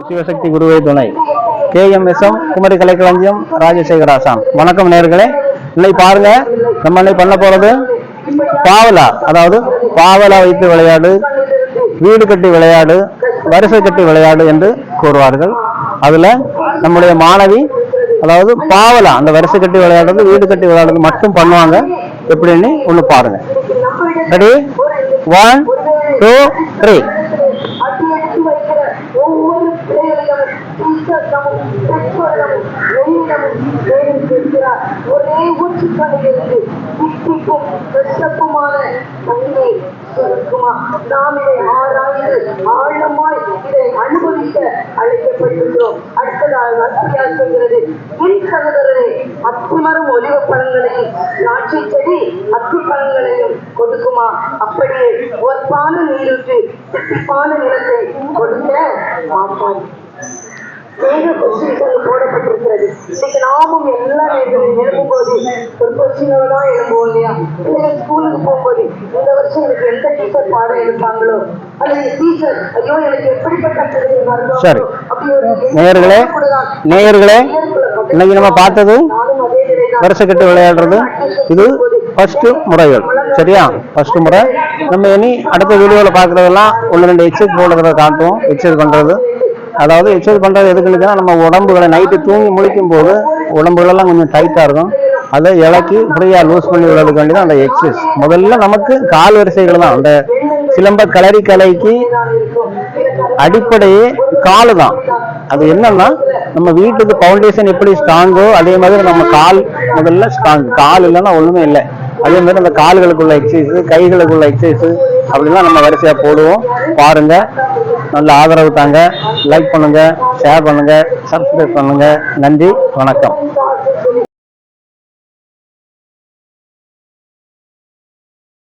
சிவசக்தி குருவை துணை KMSM குமரி கலைக்களஞ்சியம் ராஜசேகராசான். வணக்கம் நேயர்களே. இன்னைக்கு பாருங்க, நம்ம இன்னைக்கு பண்ண போறது பாவலா, அதாவது பாவலா வைத்து விளையாடு, வீடு கட்டி விளையாடு, வரிசை கட்டி விளையாடு என்று கூறுவார்கள். அதுல நம்முடைய மாணவி அதாவது பாவலா அந்த வரிசை கட்டி விளையாடுறது, வீடு கட்டி விளையாடுறது மட்டும் பண்ணுவாங்க. எப்படின்னு ஒண்ணு பாருங்க. ரெடி, 1 2 3. ஒரே ஊற்றுக்கணிலிருந்து தித்திப்பும் வெட்டப்புமான தண்ணீரை சுரக்குமா. நாம் இதை ஆராய்ந்து ஆழமாய் இதை அனுபவிக்க அழைக்கப்பட்டிருக்கிறோம். அடுத்ததாக அத்தியார் சொல்கிறது, என் சகோதரரே, அத்திமரம் ஒலிவ பழங்களையும் திராட்சை செடி அத்தி பழங்களையும் கொடுக்குமா. அப்படியே ஒற்பான நீருற்று தித்திப்பான நிலத்தை கொடுக்க மாட்டான். போடப்பட்டிருக்கிறது. இன்னைக்கு நாமும் எல்லா நேரத்திலும் எழுப்பும் போது ஒரு கொஸ்டினோட தான் எழுப்புவோம் இல்லையா? பிள்ளைகள் ஸ்கூலுக்கு போகும்போது இந்த வருஷம் எனக்கு எந்த டீச்சர் பாடம் எடுப்பாங்களோ, அல்லது டீச்சர் ஐயோ எனக்கு எப்படிப்பட்ட சரி. நேயர்களே இன்னைக்கு நம்ம பார்த்தது வருஷ கட்டு விளையாடுறது. இது ஃபர்ஸ்ட் முறைகள். சரியா? ஃபர்ஸ்ட் முறை. நம்ம இனி அடுத்த வீடியோல பாக்குறதெல்லாம் 1-2 எக்ஸசைஸ் போடுறத காட்டுவோம். எக்ஸசைஸ் பண்றது, அதாவது எக்ஸசைஸ் பண்றது எதுக்குன்னா, நம்ம உடம்புகளை நைட்டு தூங்கி முழிக்கும் போது உடம்புகளெல்லாம் கொஞ்சம் டைட்டா இருக்கும். அதை இலக்கி ஃப்ரீயா லூஸ் பண்ணி விடுறதுக்கு வேண்டி தான் அந்த எக்ஸசைஸ். முதல்ல நமக்கு கால் வரிசைகள் தான். அந்த சிலம்ப கலைக்கு அடிப்படையே காலு தான். அது என்னன்னா, நம்ம வீட்டுக்கு பவுண்டேஷன் எப்படி ஸ்ட்ராங்கோ அதே மாதிரி நம்ம கால் முதல்ல ஸ்ட்ராங். கால் இல்லைன்னா ஒண்ணுமே இல்லை. அதே மாதிரி அந்த கால்களுக்குள்ள எக்ஸசைஸ், கைகளுக்குள்ள எக்ஸசைஸ் அப்படிலாம் நம்ம வரிசையா போடுவோம். பாருங்க, நல்ல ஆதரவு தாங்க. லைக் பண்ணுங்க, ஷேர் பண்ணுங்க, சப்ஸ்கிரைப் பண்ணுங்க. நன்றி, வணக்கம்.